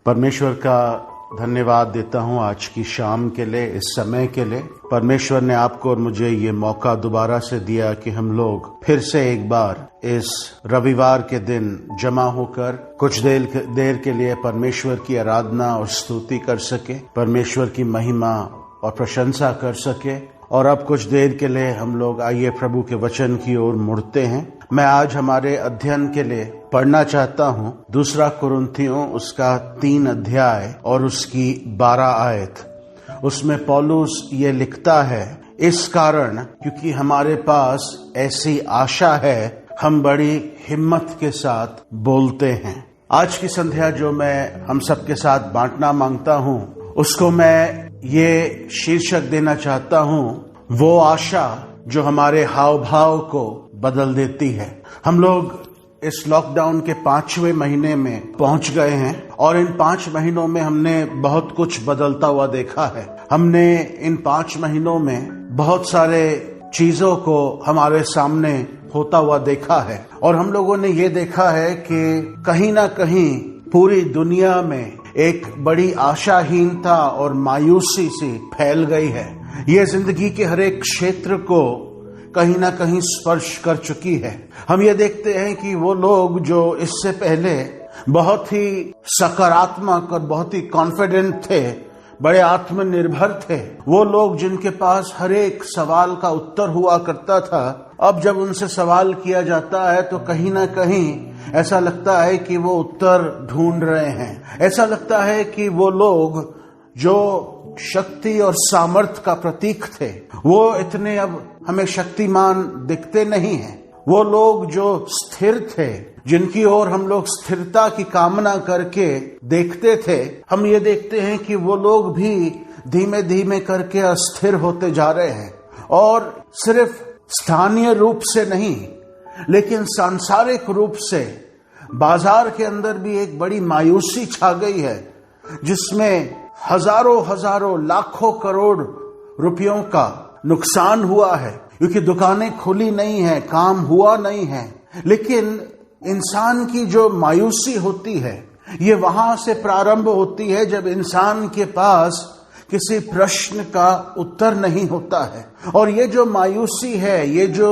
परमेश्वर का धन्यवाद देता हूँ आज की शाम के लिए, इस समय के लिए। परमेश्वर ने आपको और मुझे ये मौका दोबारा से दिया कि हम लोग फिर से एक बार इस रविवार के दिन जमा होकर कुछ देर के लिए परमेश्वर की आराधना और स्तुति कर सके, परमेश्वर की महिमा और प्रशंसा कर सके। और अब कुछ देर के लिए हम लोग आइए प्रभु के वचन की ओर मुड़ते हैं। मैं आज हमारे अध्ययन के लिए पढ़ना चाहता हूँ 2 कुरिन्थियों उसका 3 अध्याय और उसकी 12 आयत। उसमें पौलुस ये लिखता है, इस कारण क्योंकि हमारे पास ऐसी आशा है, हम बड़ी हिम्मत के साथ बोलते हैं। आज की संध्या जो मैं हम सबके साथ बांटना मांगता हूँ, उसको मैं ये शीर्षक देना चाहता हूँ, वो आशा जो हमारे हाव भाव को बदल देती है। हम लोग इस लॉकडाउन के 5वें महीने में पहुंच गए हैं और इन 5 महीनों में हमने बहुत कुछ बदलता हुआ देखा है। हमने इन 5 महीनों में बहुत सारे चीजों को हमारे सामने होता हुआ देखा है और हम लोगों ने ये देखा है कि कहीं ना कहीं पूरी दुनिया में एक बड़ी आशाहीनता और मायूसी सी फैल गई है। ये जिंदगी के हर एक क्षेत्र को कहीं ना कहीं स्पर्श कर चुकी है। हम ये देखते हैं कि वो लोग जो इससे पहले बहुत ही सकारात्मक और बहुत ही कॉन्फिडेंट थे, बड़े आत्मनिर्भर थे, वो लोग जिनके पास हर एक सवाल का उत्तर हुआ करता था, अब जब उनसे सवाल किया जाता है तो कहीं ना कहीं ऐसा लगता है कि वो उत्तर ढूंढ रहे हैं। ऐसा लगता है कि वो लोग जो शक्ति और सामर्थ्य का प्रतीक थे, वो इतने अब हमें शक्तिमान दिखते नहीं हैं। वो लोग जो स्थिर थे, जिनकी ओर हम लोग स्थिरता की कामना करके देखते थे, हम ये देखते हैं कि वो लोग भी धीमे धीमे करके अस्थिर होते जा रहे हैं। और सिर्फ स्थानीय रूप से नहीं, लेकिन सांसारिक रूप से बाजार के अंदर भी एक बड़ी मायूसी छा गई है, जिसमें हजारों लाखों करोड़ रुपयों का नुकसान हुआ है, क्योंकि दुकानें खुली नहीं है, काम हुआ नहीं है। लेकिन इंसान की जो मायूसी होती है, ये वहां से प्रारंभ होती है जब इंसान के पास किसी प्रश्न का उत्तर नहीं होता है। और ये जो मायूसी है, ये जो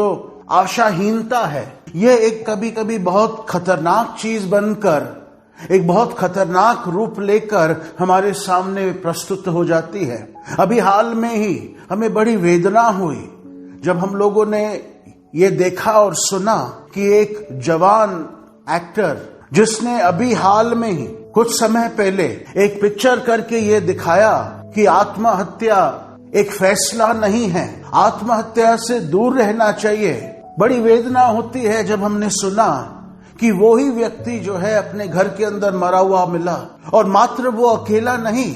आशाहीनता है, ये एक कभी कभी बहुत खतरनाक चीज बनकर, एक बहुत खतरनाक रूप लेकर हमारे सामने प्रस्तुत हो जाती है। अभी हाल में ही हमें बड़ी वेदना हुई जब हम लोगों ने ये देखा और सुना कि एक जवान एक्टर, जिसने अभी हाल में ही कुछ समय पहले एक पिक्चर करके ये दिखाया कि आत्महत्या एक फैसला नहीं है, आत्महत्या से दूर रहना चाहिए। बड़ी वेदना होती है जब हमने सुना कि वो ही व्यक्ति जो है अपने घर के अंदर मरा हुआ मिला, और मात्र वो अकेला नहीं,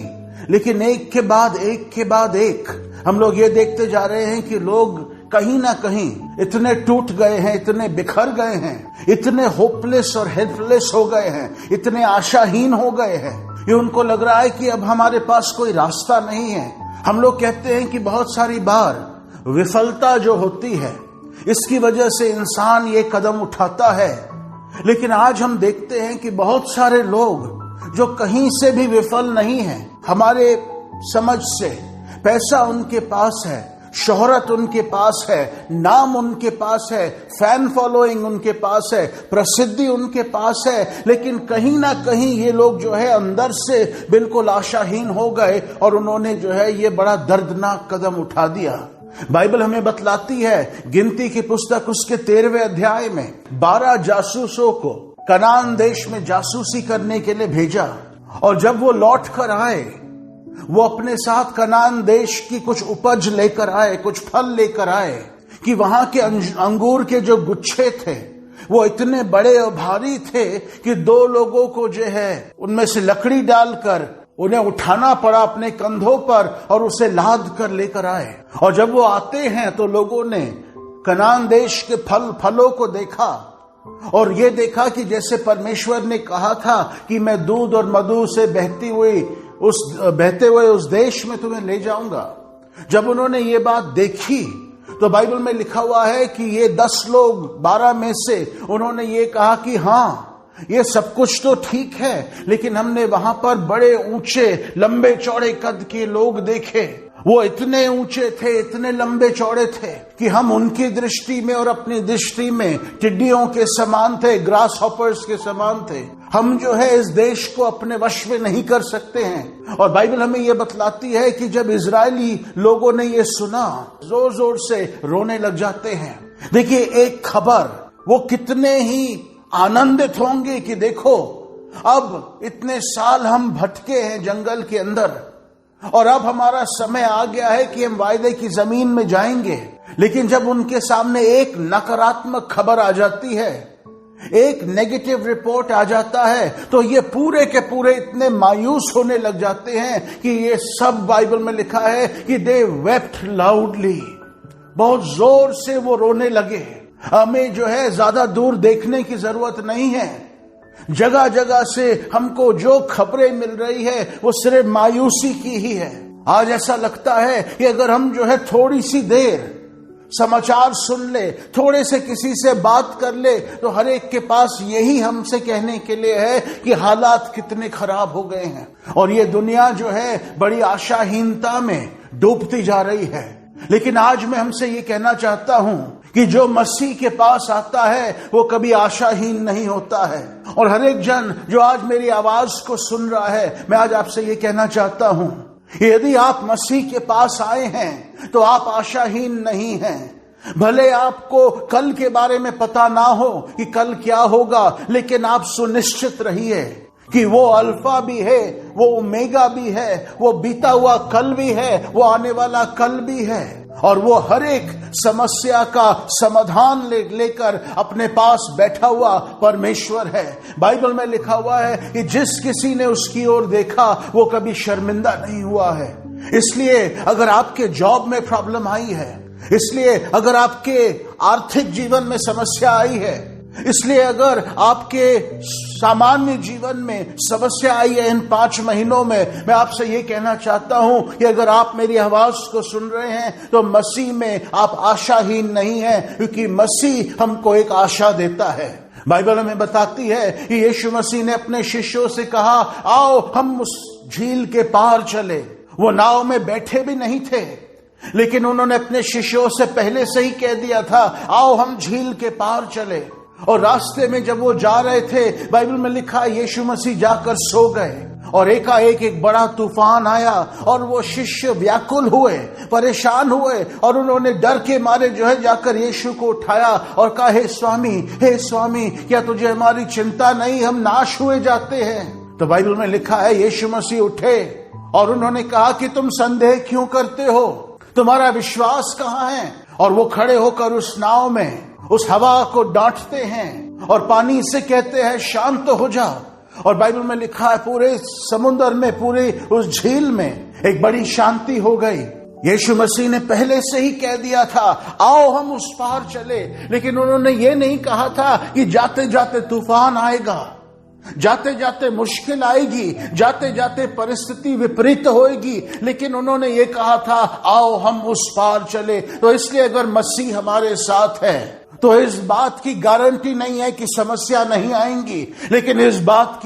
लेकिन एक के बाद एक हम लोग ये देखते जा रहे हैं कि लोग कहीं ना कहीं इतने टूट गए हैं, इतने बिखर गए हैं, इतने होपलेस और हेल्पलेस हो गए हैं, इतने आशाहीन हो गए हैं कि उनको लग रहा है कि अब हमारे पास कोई रास्ता नहीं है। हम लोग कहते हैं कि बहुत सारी बार विफलता जो होती है, इसकी वजह से इंसान ये कदम उठाता है। लेकिन आज हम देखते हैं कि बहुत सारे लोग जो कहीं से भी विफल नहीं हैं, हमारे समझ से पैसा उनके पास है, शोहरत उनके पास है, नाम उनके पास है, फैन फॉलोइंग उनके पास है, प्रसिद्धि उनके पास है, लेकिन कहीं ना कहीं ये लोग जो है अंदर से बिल्कुल आशाहीन हो गए और उन्होंने जो है ये बड़ा दर्दनाक कदम उठा दिया। बाइबल हमें बतलाती है, गिनती की पुस्तक उसके 13वें अध्याय में 12 जासूसों को कनान देश में जासूसी करने के लिए भेजा, और जब वो लौट कर आए, वो अपने साथ कनान देश की कुछ उपज लेकर आए, कुछ फल लेकर आए, कि वहां के अंगूर के जो गुच्छे थे वो इतने बड़े और भारी थे कि 2 लोगों को जो है उनमें से लकड़ी डालकर उन्हें उठाना पड़ा अपने कंधों पर और उसे लाद कर लेकर आए। और जब वो आते हैं तो लोगों ने कनान देश के फलों को देखा और ये देखा कि जैसे परमेश्वर ने कहा था कि मैं दूध और मधु से बहते हुए उस देश में तुम्हें ले जाऊंगा। जब उन्होंने ये बात देखी तो बाइबल में लिखा हुआ है कि ये 10 लोग 12 में से उन्होंने ये कहा कि हाँ, ये सब कुछ तो ठीक है, लेकिन हमने वहां पर बड़े ऊंचे लंबे चौड़े कद के लोग देखे। वो इतने ऊंचे थे, इतने लंबे चौड़े थे कि हम उनकी दृष्टि में और अपनी दृष्टि में टिड्डियों के समान थे, ग्रास हॉपर्स के समान थे। हम जो है इस देश को अपने वश में नहीं कर सकते हैं। और बाइबल हमें यह बतलाती है कि जब इजरायली लोगों ने ये सुना, जोर जोर से रोने लग जाते हैं। देखिए, एक खबर, वो कितने ही आनंदित होंगे कि देखो, अब इतने साल हम भटके हैं जंगल के अंदर और अब हमारा समय आ गया है कि हम वायदे की जमीन में जाएंगे। लेकिन जब उनके सामने एक नकारात्मक खबर आ जाती है, एक नेगेटिव रिपोर्ट आ जाता है, तो ये पूरे के पूरे इतने मायूस होने लग जाते हैं कि ये सब बाइबल में लिखा है कि दे वेप्ट लाउडली, बहुत जोर से वो रोने लगे। हमें जो है ज्यादा दूर देखने की जरूरत नहीं है। जगह जगह से हमको जो खबरें मिल रही है वो सिर्फ मायूसी की ही है। आज ऐसा लगता है कि अगर हम जो है थोड़ी सी देर समाचार सुन ले, थोड़े से किसी से बात कर ले, तो हर एक के पास यही हमसे कहने के लिए है कि हालात कितने खराब हो गए हैं और ये दुनिया जो है बड़ी आशाहीनता में डूबती जा रही है। लेकिन आज मैं हमसे ये कहना चाहता हूं कि जो मसीह के पास आता है वो कभी आशाहीन नहीं होता है। और हर एक जन जो आज मेरी आवाज को सुन रहा है, मैं आज आपसे ये कहना चाहता हूं, यदि आप मसीह के पास आए हैं तो आप आशाहीन नहीं हैं। भले आपको कल के बारे में पता ना हो कि कल क्या होगा, लेकिन आप सुनिश्चित रहिए कि वो अल्फा भी है, वो ओमेगा भी है, वो बीता हुआ कल भी है, वो आने वाला कल भी है, और वो हर एक समस्या का समाधान लेकर अपने पास बैठा हुआ परमेश्वर है। बाइबल में लिखा हुआ है कि जिस किसी ने उसकी ओर देखा वो कभी शर्मिंदा नहीं हुआ है। इसलिए अगर आपके जॉब में प्रॉब्लम आई है, इसलिए अगर आपके आर्थिक जीवन में समस्या आई है, इसलिए अगर आपके सामान्य जीवन में समस्या आई है इन 5 महीनों में, मैं आपसे ये कहना चाहता हूं कि अगर आप मेरी आवाज को सुन रहे हैं तो मसीह में आप आशाहीन नहीं हैं, क्योंकि मसीह हमको एक आशा देता है। बाइबल हमें बताती है कि यीशु मसीह ने अपने शिष्यों से कहा, आओ हम उस झील के पार चले। वो नाव में बैठे भी नहीं थे, लेकिन उन्होंने अपने शिष्यों से पहले से ही कह दिया था, आओ हम झील के पार चले। और रास्ते में जब वो जा रहे थे, बाइबल में लिखा है यीशु मसीह जाकर सो गए और एकाएक एक बड़ा तूफान आया और वो शिष्य व्याकुल हुए, परेशान हुए, और उन्होंने डर के मारे जो है जाकर यीशु को उठाया और कहा, हे स्वामी, क्या तुझे हमारी चिंता नहीं, हम नाश हुए जाते हैं। तो बाइबल में लिखा है यीशु मसीह उठे और उन्होंने कहा कि तुम संदेह क्यों करते हो, तुम्हारा विश्वास कहाँ है? और वो खड़े होकर उस नाव में उस हवा को डांटते हैं और पानी से कहते हैं, शांत हो जाओ। और बाइबल में लिखा है पूरे समुद्र में, पूरे उस झील में एक बड़ी शांति हो गई। यीशु मसीह ने पहले से ही कह दिया था, आओ हम उस पार चले। लेकिन उन्होंने ये नहीं कहा था कि जाते जाते तूफान आएगा, जाते जाते मुश्किल आएगी, जाते जाते परिस्थिति विपरीत होएगी, लेकिन उन्होंने ये कहा था, आओ हम उस पार चले। तो इसलिए अगर मसीह हमारे साथ है तो इस बात की गारंटी नहीं है कि समस्या नहीं आएंगी, लेकिन इस बात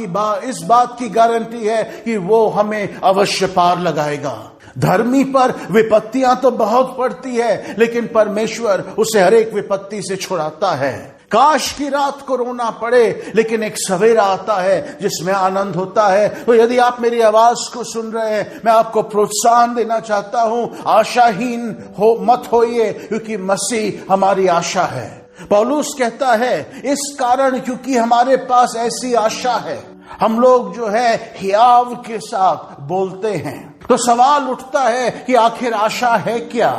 की गारंटी है कि वो हमें अवश्य पार लगाएगा। धर्मी पर विपत्तियां तो बहुत पड़ती है, लेकिन परमेश्वर उसे हर एक विपत्ति से छुड़ाता है। काश की रात को रोना पड़े, लेकिन एक सवेरा आता है जिसमें आनंद होता है। तो यदि आप मेरी आवाज को सुन रहे हैं, मैं आपको प्रोत्साहन देना चाहता हूं, आशाहीन मत होइए, क्योंकि मसीह हमारी आशा है। पौलुस कहता है, इस कारण क्योंकि हमारे पास ऐसी आशा है, हम लोग जो है हियाव के साथ बोलते हैं। तो सवाल उठता है कि आखिर आशा है क्या?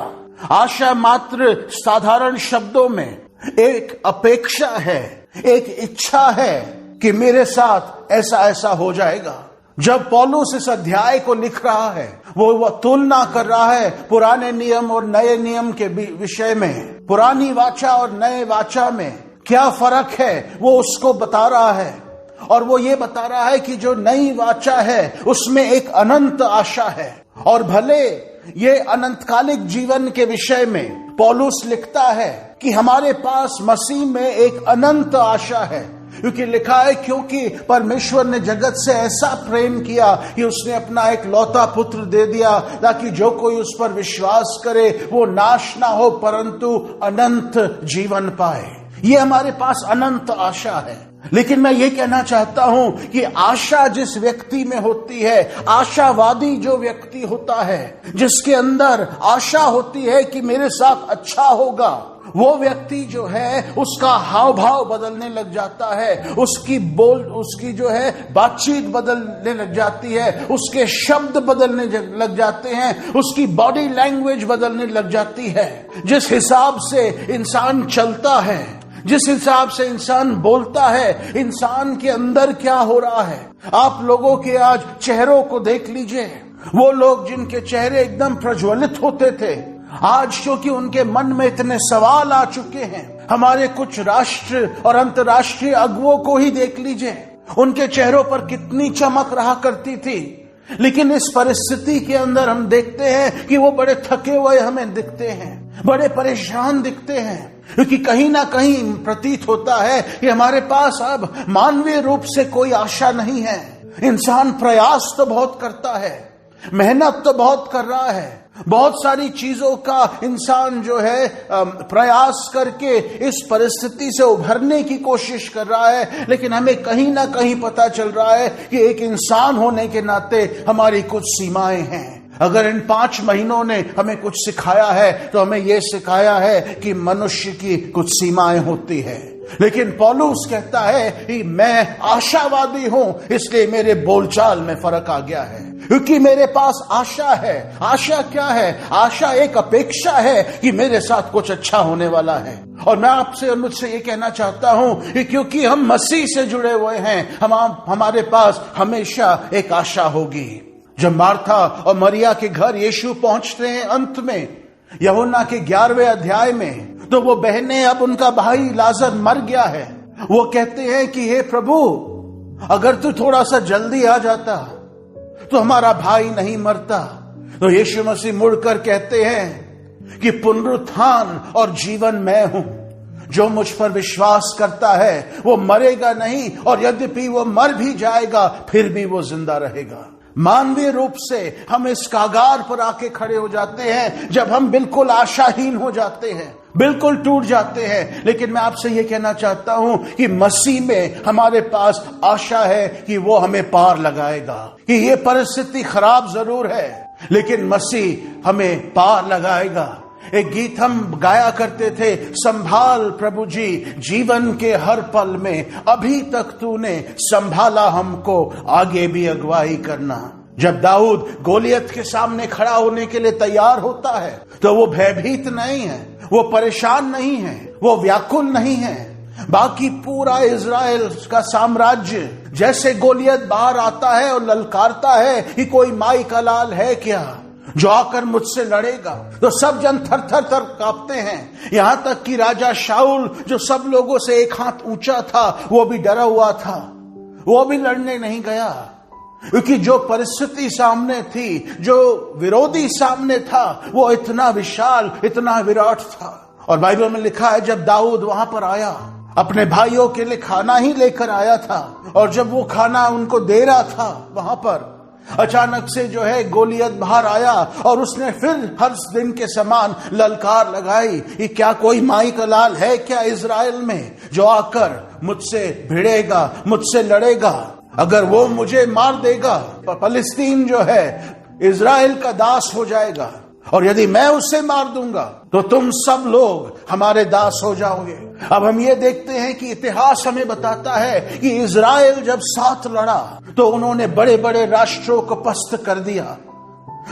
आशा मात्र साधारण शब्दों में एक अपेक्षा है, एक इच्छा है कि मेरे साथ ऐसा ऐसा हो जाएगा। जब पौलुस इस अध्याय को लिख रहा है, वो तुलना कर रहा है पुराने नियम और नए नियम के विषय में, पुरानी वाचा और नए वाचा में क्या फर्क है वो उसको बता रहा है। और वो ये बता रहा है कि जो नई वाचा है उसमें एक अनंत आशा है। और भले ये अनंतकालिक जीवन के विषय में पौलुस लिखता है कि हमारे पास मसीह में एक अनंत आशा है, क्योंकि लिखा है, क्योंकि परमेश्वर ने जगत से ऐसा प्रेम किया कि उसने अपना एक लौता पुत्र दे दिया, ताकि जो कोई उस पर विश्वास करे वो नाश ना हो परंतु अनंत जीवन पाए। ये हमारे पास अनंत आशा है। लेकिन मैं ये कहना चाहता हूं कि आशा जिस व्यक्ति में होती है, आशावादी जो व्यक्ति होता है, जिसके अंदर आशा होती है कि मेरे साथ अच्छा होगा, वो व्यक्ति जो है उसका हाव भाव बदलने लग जाता है, उसकी जो है बातचीत बदलने लग जाती है, उसके शब्द बदलने लग जाते हैं, उसकी बॉडी लैंग्वेज बदलने लग जाती है। जिस हिसाब से इंसान चलता है, जिस हिसाब से इंसान बोलता है, इंसान के अंदर क्या हो रहा है। आप लोगों के आज चेहरों को देख लीजिए। वो लोग जिनके चेहरे एकदम प्रज्वलित होते थे, आज क्योंकि उनके मन में इतने सवाल आ चुके हैं। हमारे कुछ राष्ट्र और अंतर्राष्ट्रीय अगुवों को ही देख लीजिए, उनके चेहरों पर कितनी चमक रहा करती थी, लेकिन इस परिस्थिति के अंदर हम देखते हैं कि वो बड़े थके हुए हमें दिखते हैं, बड़े परेशान दिखते हैं, क्योंकि कहीं ना कहीं प्रतीत होता है कि हमारे पास अब मानवीय रूप से कोई आशा नहीं है। इंसान प्रयास तो बहुत करता है, मेहनत तो बहुत कर रहा है, बहुत सारी चीजों का इंसान जो है प्रयास करके इस परिस्थिति से उभरने की कोशिश कर रहा है, लेकिन हमें कहीं ना कहीं पता चल रहा है कि एक इंसान होने के नाते हमारी कुछ सीमाएं हैं। अगर इन 5 महीनों ने हमें कुछ सिखाया है तो हमें यह सिखाया है कि मनुष्य की कुछ सीमाएं होती है। लेकिन पौलुस कहता है कि मैं आशावादी हूं, इसलिए मेरे बोलचाल में फर्क आ गया है, क्योंकि मेरे पास आशा है। आशा क्या है? आशा एक अपेक्षा है कि मेरे साथ कुछ अच्छा होने वाला है। और मैं आपसे और मुझसे ये कहना चाहता हूं कि क्योंकि हम मसीह से जुड़े हुए हैं, हमारे पास हमेशा एक आशा होगी। जब मार्था और मरिया के घर यीशु पहुंचते हैं अंत में, यूहन्ना के 11वें अध्याय में, तो वो बहनें, अब उनका भाई लाजर मर गया है, वो कहते हैं कि हे प्रभु, अगर तू थोड़ा सा जल्दी आ जाता तो हमारा भाई नहीं मरता। तो यीशु मसीह मुड़कर कहते हैं कि पुनरुत्थान और जीवन मैं हूं, जो मुझ पर विश्वास करता है वो मरेगा नहीं, और यद्यपि वो मर भी जाएगा फिर भी वो जिंदा रहेगा। मानवीय रूप से हम इस कागार पर आके खड़े हो जाते हैं जब हम बिल्कुल आशाहीन हो जाते हैं, बिल्कुल टूट जाते हैं। लेकिन मैं आपसे ये कहना चाहता हूं कि मसीह में हमारे पास आशा है कि वो हमें पार लगाएगा, कि ये परिस्थिति खराब जरूर है लेकिन मसीह हमें पार लगाएगा। एक गीत हम गाया करते थे, संभाल प्रभु जी जीवन के हर पल में, अभी तक तूने संभाला हमको, आगे भी अगुवाई करना। जब दाऊद गोलियत के सामने खड़ा होने के लिए तैयार होता है तो वो भयभीत नहीं है, वो परेशान नहीं है, वो व्याकुल नहीं है। बाकी पूरा इजराइल का साम्राज्य जैसे गोलियत बाहर आता है और ललकारता है कि कोई माई का लाल है क्या जो आकर मुझसे लड़ेगा, तो सब जन थर थर थर कांपते हैं। यहां तक कि राजा शाऊल जो सब लोगों से एक हाथ ऊंचा था, वो भी डरा हुआ था, वो भी लड़ने नहीं गया, क्योंकि जो परिस्थिति सामने थी, जो विरोधी सामने था, वो इतना विशाल, इतना विराट था। और बाइबल में लिखा है जब दाऊद वहां पर आया, अपने भाइयों के लिए खाना ही लेकर आया था, और जब वो खाना उनको दे रहा था, वहां पर अचानक से जो है गोलियत बाहर आया और उसने फिर हर दिन के समान ललकार लगाई कि क्या कोई माई का लाल है क्या इजराइल में जो आकर मुझसे भिड़ेगा, मुझसे लड़ेगा। अगर वो मुझे मार देगा तो फलस्तीन जो है इजराइल का दास हो जाएगा, और यदि मैं उसे मार दूंगा तो तुम सब लोग हमारे दास हो जाओगे। अब हम ये देखते हैं कि इतिहास हमें बताता है कि इजराइल जब साथ लड़ा तो उन्होंने बड़े बड़े राष्ट्रों को पस्त कर दिया।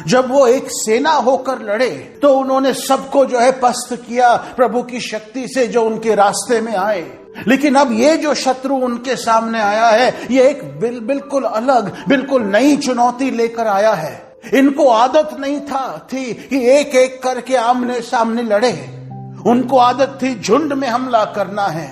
जब वो एक सेना होकर लड़े तो उन्होंने सबको जो है पस्त किया प्रभु की शक्ति से जो उनके रास्ते में आए। लेकिन अब ये जो शत्रु उनके सामने आया है, ये एक बिल्कुल अलग, बिल्कुल नई चुनौती लेकर आया है। इनको आदत नहीं थी कि एक एक करके आमने सामने लड़े, उनको आदत थी झुंड में हमला करना है।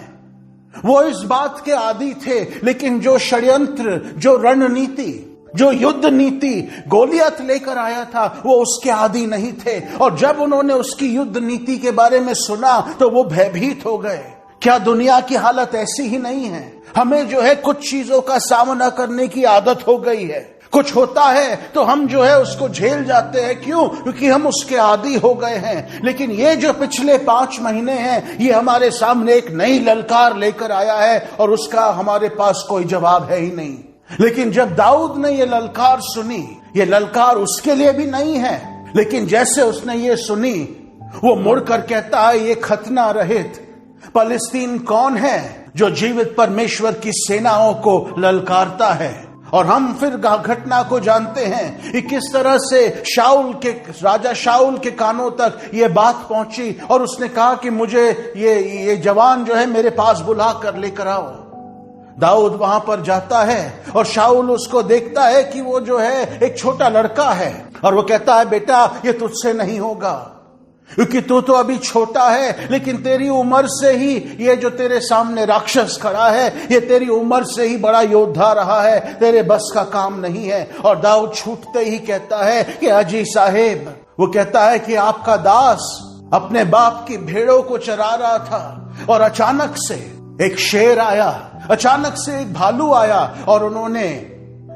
वो इस बात के आदी थे, लेकिन जो षड्यंत्र, जो रणनीति, जो युद्ध नीति गोलियत लेकर आया था, वो उसके आदी नहीं थे। और जब उन्होंने उसकी युद्ध नीति के बारे में सुना तो वो भयभीत हो गए। क्या दुनिया की हालत ऐसी ही नहीं है? हमें जो है कुछ चीजों का सामना करने की आदत हो गई है। कुछ होता है तो हम जो है उसको झेल जाते हैं। क्यों? क्योंकि हम उसके आदी हो गए हैं। लेकिन ये जो पिछले 5 महीने हैं, ये हमारे सामने एक नई ललकार लेकर आया है और उसका हमारे पास कोई जवाब है ही नहीं। लेकिन जब दाऊद ने ये ललकार सुनी, ये ललकार उसके लिए भी नहीं है, लेकिन जैसे उसने ये सुनी, वो मुड़कर कहता है, ये खतना रहित फलिस्तीन कौन है जो जीवित परमेश्वर की सेनाओं को ललकारता है। और हम फिर घटना को जानते हैं कि किस तरह से राजा शाऊल के कानों तक ये बात पहुंची और उसने कहा कि मुझे ये जवान जो है मेरे पास बुला कर लेकर आओ। दाऊद वहां पर जाता है और शाऊल उसको देखता है कि वो जो है एक छोटा लड़का है और वो कहता है, बेटा ये तुझसे नहीं होगा, क्योंकि तू तो अभी छोटा है, लेकिन तेरी उम्र से ही ये जो तेरे सामने राक्षस खड़ा है, ये तेरी उम्र से ही बड़ा योद्धा रहा है, तेरे बस का काम नहीं है। और दाऊद छूटते ही कहता है कि अजी साहेब, वो कहता है कि आपका दास अपने बाप की भेड़ों को चरा रहा था और अचानक से एक शेर आया, अचानक से एक भालू आया और उन्होंने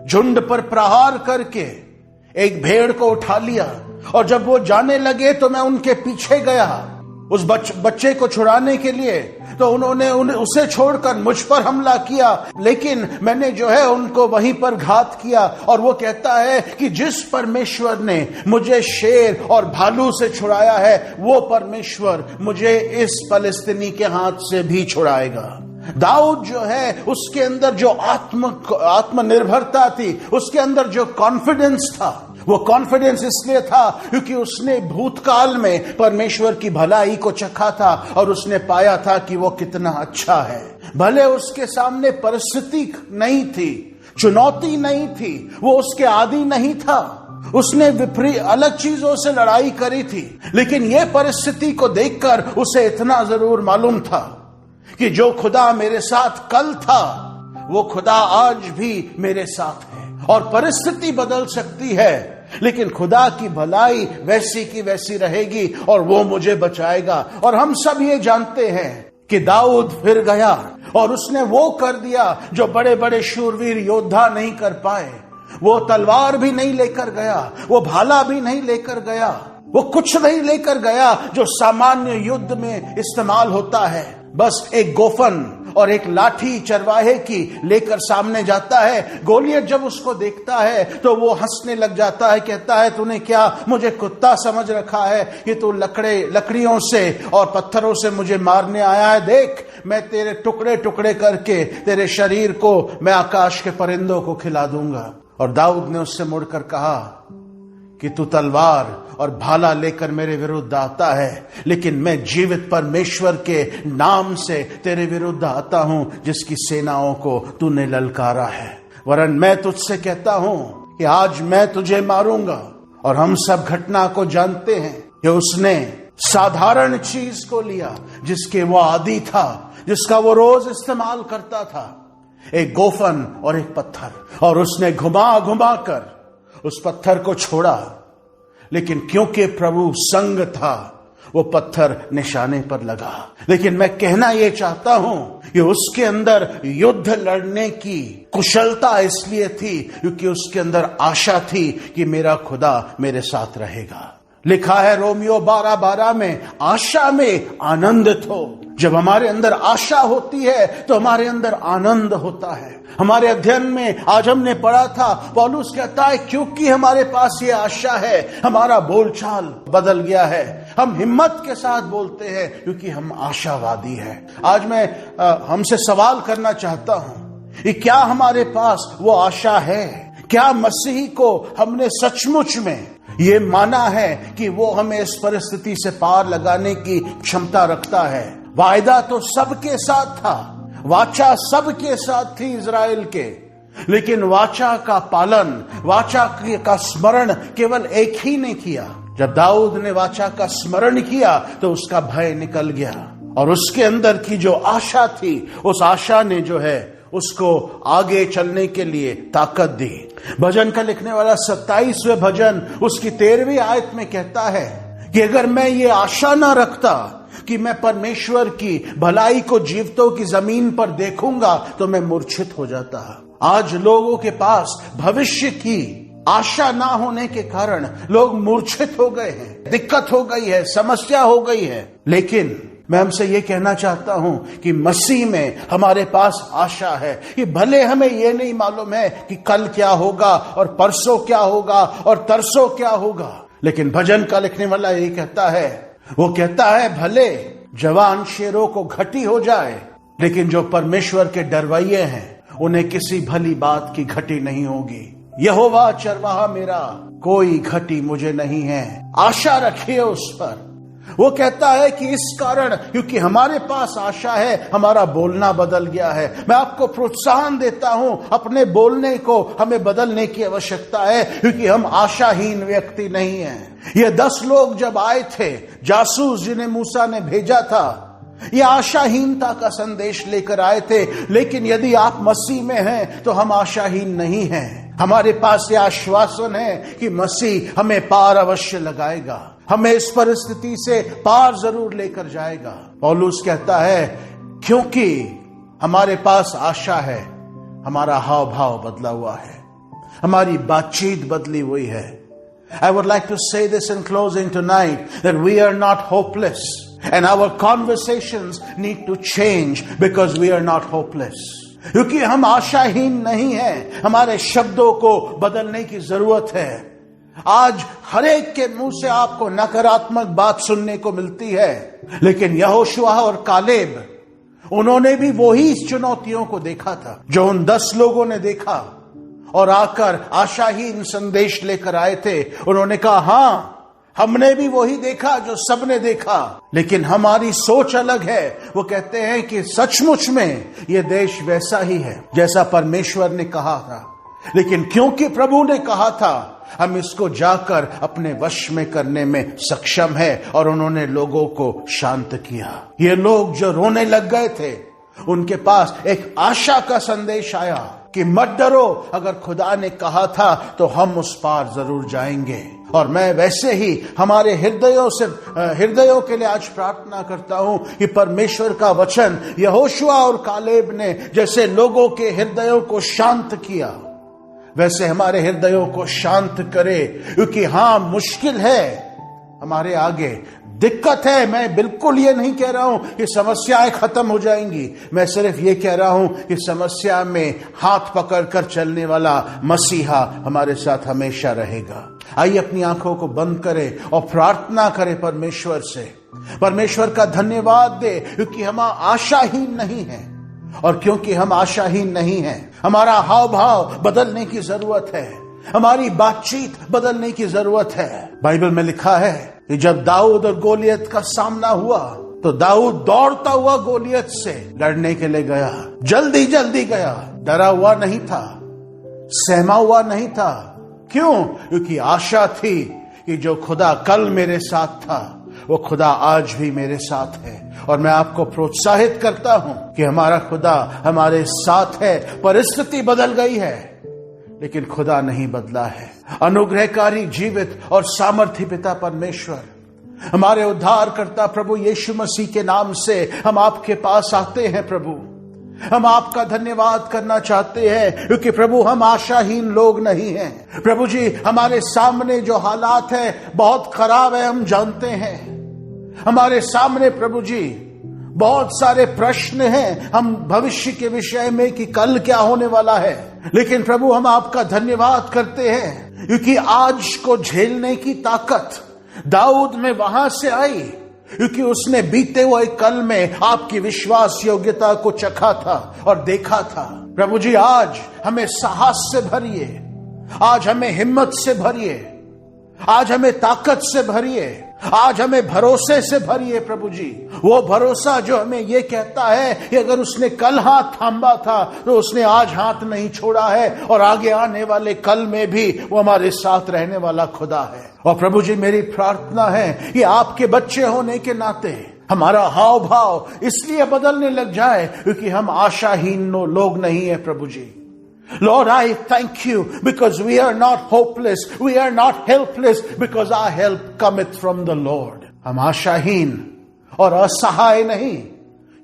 झुंड पर प्रहार करके एक भेड़ को उठा लिया। और जब वो जाने लगे तो मैं उनके पीछे गया उस बच्चे को छुड़ाने के लिए, तो उन्होंने उसे छोड़कर मुझ पर हमला किया, लेकिन मैंने जो है उनको वहीं पर घात किया। और वो कहता है कि जिस परमेश्वर ने मुझे शेर और भालू से छुड़ाया है, वो परमेश्वर मुझे इस फलस्तीनी के हाथ से भी छुड़ाएगा। दाऊद जो है उसके अंदर जो आत्मनिर्भरता थी, उसके अंदर जो कॉन्फिडेंस था, वो कॉन्फिडेंस इसलिए था क्योंकि उसने भूतकाल में परमेश्वर की भलाई को चखा था और उसने पाया था कि वो कितना अच्छा है। भले उसके सामने परिस्थिति नहीं थी, चुनौती नहीं थी, वो उसके आदी नहीं था, उसने विपरीत अलग चीजों से लड़ाई करी थी, लेकिन ये परिस्थिति को देखकर उसे इतना जरूर मालूम था कि जो खुदा मेरे साथ कल था, वो खुदा आज भी मेरे साथ है। और परिस्थिति बदल सकती है, लेकिन खुदा की भलाई वैसी की वैसी रहेगी और वो मुझे बचाएगा। और हम सब ये जानते हैं कि दाऊद फिर गया और उसने वो कर दिया जो बड़े बड़े शूरवीर योद्धा नहीं कर पाए। वो तलवार भी नहीं लेकर गया, वो भाला भी नहीं लेकर गया, वो कुछ नहीं लेकर गया जो सामान्य युद्ध में इस्तेमाल होता है। बस एक गोफन और एक लाठी चरवाहे की लेकर सामने जाता है। गोलियत जब उसको देखता है तो वो हंसने लग जाता है, कहता है, तूने क्या मुझे कुत्ता समझ रखा है कि तू लकड़ियों से और पत्थरों से मुझे मारने आया है? देख, मैं तेरे टुकड़े टुकड़े करके तेरे शरीर को मैं आकाश के परिंदों को खिला दूंगा। और दाऊद ने उससे मुड़कर कहा कि तू तलवार और भाला लेकर मेरे विरुद्ध आता है, लेकिन मैं जीवित परमेश्वर के नाम से तेरे विरुद्ध आता हूं जिसकी सेनाओं को तूने ललकारा है। वरन मैं तुझसे कहता हूं कि आज मैं तुझे मारूंगा। और हम सब घटना को जानते हैं कि उसने साधारण चीज को लिया जिसके वो आदी था, जिसका वो रोज इस्तेमाल करता था, एक गोफन और एक पत्थर, और उसने घुमा घुमा कर उस पत्थर को छोड़ा। लेकिन क्योंकि प्रभु संग था, वो पत्थर निशाने पर लगा। लेकिन मैं कहना यह चाहता हूं कि उसके अंदर युद्ध लड़ने की कुशलता इसलिए थी क्योंकि उसके अंदर आशा थी कि मेरा खुदा मेरे साथ रहेगा। लिखा है रोमियो 12:12 में, आशा में आनंदित हो। जब हमारे अंदर आशा होती है तो हमारे अंदर आनंद होता है। हमारे अध्ययन में आज हमने पढ़ा था, पौलुस कहता है क्योंकि हमारे पास ये आशा है, हमारा बोलचाल बदल गया है। हम हिम्मत के साथ बोलते हैं क्योंकि हम आशावादी हैं। आज मैं हमसे सवाल करना चाहता हूं कि क्या हमारे पास वो आशा है? क्या मसीह को हमने सचमुच में ये माना है कि वो हमें इस परिस्थिति से पार लगाने की क्षमता रखता है? वायदा तो सबके साथ था, वाचा सबके साथ थी इज़राइल के, लेकिन वाचा का पालन, वाचा का स्मरण केवल एक ही ने किया। जब दाऊद ने वाचा का स्मरण किया तो उसका भय निकल गया और उसके अंदर की जो आशा थी, उस आशा ने जो है उसको आगे चलने के लिए ताकत दी। भजन का लिखने वाला 27वें भजन उसकी 13वीं आयत में कहता है कि अगर मैं ये आशा ना रखता कि मैं परमेश्वर की भलाई को जीवितों की जमीन पर देखूंगा तो मैं मूर्छित हो जाता। आज लोगों के पास भविष्य की आशा ना होने के कारण लोग मूर्छित हो गए हैं, दिक्कत हो गई है, समस्या हो गई है। लेकिन मैं हमसे ये कहना चाहता हूं कि मसीह में हमारे पास आशा है कि भले हमें ये नहीं मालूम है कि कल क्या होगा और परसों क्या होगा और तरसों क्या होगा, लेकिन भजन का लिखने वाला ये कहता है, वो कहता है भले जवान शेरों को घटी हो जाए, लेकिन जो परमेश्वर के डरवैये हैं उन्हें किसी भली बात की घटी नहीं होगी। यहोवा चरवाहा मेरा, कोई घटी मुझे नहीं है। आशा रखिए उस पर। वो कहता है कि इस कारण, क्योंकि हमारे पास आशा है, हमारा बोलना बदल गया है। मैं आपको प्रोत्साहन देता हूं, अपने बोलने को हमें बदलने की आवश्यकता है, क्योंकि हम आशाहीन व्यक्ति नहीं हैं। ये 10 लोग जब आए थे, जासूस जिन्हें मूसा ने भेजा था, ये आशाहीनता का संदेश लेकर आए थे। लेकिन यदि आप मसीह में हैं तो हम आशाहीन नहीं हैं। हमारे पास ये आश्वासन है कि मसीह हमें पार अवश्य लगाएगा, हमें इस परिस्थिति से पार जरूर लेकर जाएगा। पौलुस कहता है क्योंकि हमारे पास आशा है, हमारा हाव भाव बदला हुआ है, हमारी बातचीत बदली हुई है। I would like to say this in closing tonight, that we are not hopeless and our conversations need to change because we are not hopeless. क्योंकि हम आशाहीन नहीं हैं, हमारे शब्दों को बदलने की जरूरत है। आज हर एक के मुंह से आपको नकारात्मक बात सुनने को मिलती है, लेकिन यहोशुआ और कालेब, उन्होंने भी वही चुनौतियों को देखा था जो उन 10 लोगों ने देखा और आकर आशाहीन संदेश लेकर आए थे। उन्होंने कहा हां, हमने भी वही देखा जो सबने देखा, लेकिन हमारी सोच अलग है। वो कहते हैं कि सचमुच में ये देश वैसा ही है जैसा परमेश्वर ने कहा था, लेकिन क्योंकि प्रभु ने कहा था, हम इसको जाकर अपने वश में करने में सक्षम है। और उन्होंने लोगों को शांत किया। ये लोग जो रोने लग गए थे, उनके पास एक आशा का संदेश आया कि मत डरो, अगर खुदा ने कहा था तो हम उस पार जरूर जाएंगे। और मैं वैसे ही हमारे हृदयों के लिए आज प्रार्थना करता हूं कि परमेश्वर का वचन यहोशुआ और कालेब ने जैसे लोगों के हृदयों को शांत किया, वैसे हमारे हृदयों को शांत करे। क्योंकि हां, मुश्किल है हमारे आगे, दिक्कत है। मैं बिल्कुल ये नहीं कह रहा हूं कि समस्याएं खत्म हो जाएंगी, मैं सिर्फ ये कह रहा हूं कि समस्या में हाथ पकड़कर चलने वाला मसीहा हमारे साथ हमेशा रहेगा। आइए अपनी आंखों को बंद करें और प्रार्थना करें परमेश्वर से, परमेश्वर का धन्यवाद दे, क्योंकि हम आशाहीन नहीं हैं। और क्योंकि हम आशाहीन नहीं हैं, हमारा हाव भाव बदलने की जरूरत है, हमारी बातचीत बदलने की जरूरत है। बाइबल में लिखा है कि जब दाऊद और गोलियत का सामना हुआ तो दाऊद दौड़ता हुआ गोलियत से लड़ने के लिए गया, जल्दी जल्दी गया, डरा हुआ नहीं था, सहमा हुआ नहीं था। क्यों? क्योंकि आशा थी कि जो खुदा कल मेरे साथ था वो खुदा आज भी मेरे साथ है। और मैं आपको प्रोत्साहित करता हूं कि हमारा खुदा हमारे साथ है। परिस्थिति बदल गई है, लेकिन खुदा नहीं बदला है। अनुग्रहकारी, जीवित और सामर्थी पिता परमेश्वर, हमारे उद्धारकर्ता प्रभु यीशु मसीह के नाम से हम आपके पास आते हैं। प्रभु, हम आपका धन्यवाद करना चाहते हैं, क्योंकि प्रभु हम आशाहीन लोग नहीं हैं। प्रभु जी, हमारे सामने जो हालात है बहुत खराब है, हम जानते हैं। हमारे सामने प्रभु जी बहुत सारे प्रश्न हैं हम भविष्य के विषय में कि कल क्या होने वाला है। लेकिन प्रभु, हम आपका धन्यवाद करते हैं क्योंकि आज को झेलने की ताकत दाऊद में वहां से आई, क्योंकि उसने बीते हुए कल में आपकी विश्वास योग्यता को चखा था और देखा था। प्रभु जी, आज हमें साहस से भरिए, आज हमें हिम्मत से भरिए, आज हमें ताकत से भरिए, आज हमें भरोसे से भरिए। प्रभु जी, वो भरोसा जो हमें ये कहता है कि अगर उसने कल हाथ थामा था तो उसने आज हाथ नहीं छोड़ा है, और आगे आने वाले कल में भी वो हमारे साथ रहने वाला खुदा है। और प्रभु जी, मेरी प्रार्थना है कि आपके बच्चे होने के नाते हमारा हाव भाव इसलिए बदलने लग जाए क्योंकि हम आशाहीन लोग नहीं है। प्रभु जी, Lord, I thank you because we are not hopeless, we are not helpless, because our help cometh from the Lord. हम आशाहीन और असहाय नहीं,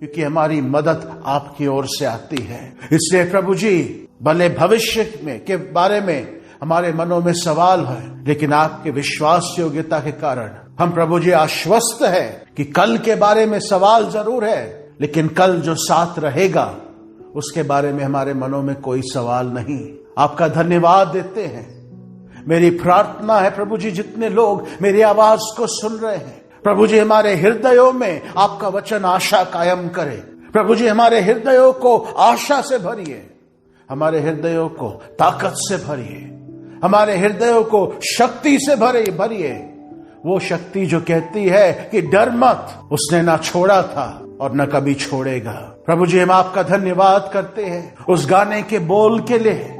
क्योंकि हमारी मदद आपकी ओर से आती है। इसलिए प्रभु जी, भले भविष्य के बारे में हमारे मनों में सवाल है, लेकिन आपके विश्वास योग्यता के कारण हम प्रभु जी आश्वस्त है कि कल के बारे में सवाल जरूर है, लेकिन कल जो साथ रहेगा उसके बारे में हमारे मनों में कोई सवाल नहीं। आपका धन्यवाद देते हैं। मेरी प्रार्थना है प्रभु जी, जितने लोग मेरी आवाज को सुन रहे हैं, प्रभु जी हमारे हृदयों में आपका वचन आशा कायम करे। प्रभु जी हमारे हृदयों को आशा से भरिए, हमारे हृदयों को ताकत से भरिए, हमारे हृदयों को शक्ति से भरिए। वो शक्ति जो कहती है कि डर मत, उसने ना छोड़ा था और न कभी छोड़ेगा। प्रभु जी हम आपका धन्यवाद करते हैं उस गाने के बोल के लिए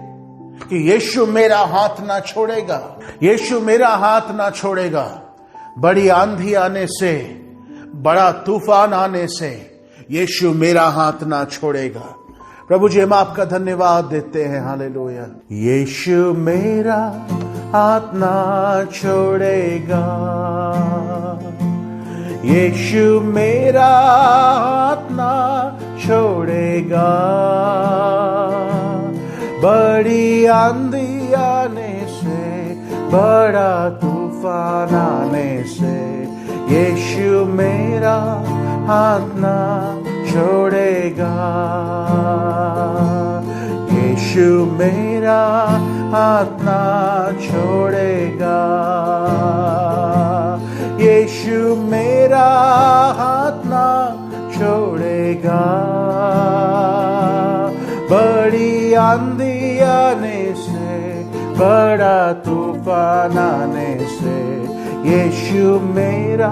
कि यीशु मेरा हाथ ना छोड़ेगा, यीशु मेरा हाथ ना छोड़ेगा। बड़ी आंधी आने से, बड़ा तूफान आने से यीशु मेरा हाथ ना छोड़ेगा। प्रभु जी हम आपका धन्यवाद देते हैं। हालेलुया। यीशु मेरा हाथ ना छोड़ेगा, यीशु मेरा हाथ ना छोड़ेगा। बड़ी आंधी आने से, बड़ा तूफान आने से यीशु मेरा हाथ ना छोड़ेगा, यीशु मेरा हाथ ना छोड़ेगा, यीशु मेरा हाथ ना छोड़ेगा। बड़ी आंधी आने से, बड़ा तूफान आने से यीशु मेरा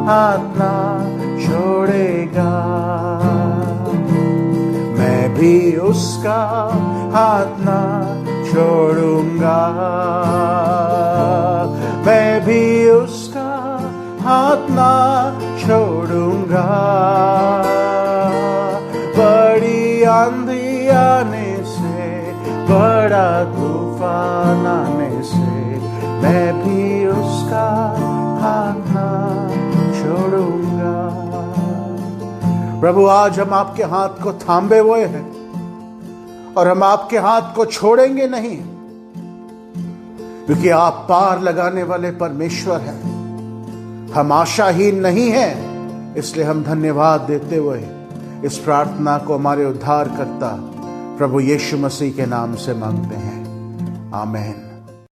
हाथ ना छोड़ेगा। मैं भी उसका हाथ ना छोड़ूंगा, मैं भी उसका हाथ ना छोड़ूंगा। बड़ी आंधी आने से, बड़ा तूफान आने से मैं भी उसका हाथ ना छोड़ूंगा। प्रभु आज हम आपके हाथ को थामे हुए हैं और हम आपके हाथ को छोड़ेंगे नहीं, क्योंकि आप पार लगाने वाले परमेश्वर हैं। हम आशाहीन नहीं हैं, इसलिए हम धन्यवाद देते हुए इस प्रार्थना को हमारे उद्धारकर्ता प्रभु यीशु मसीह के नाम से मांगते हैं। आमीन।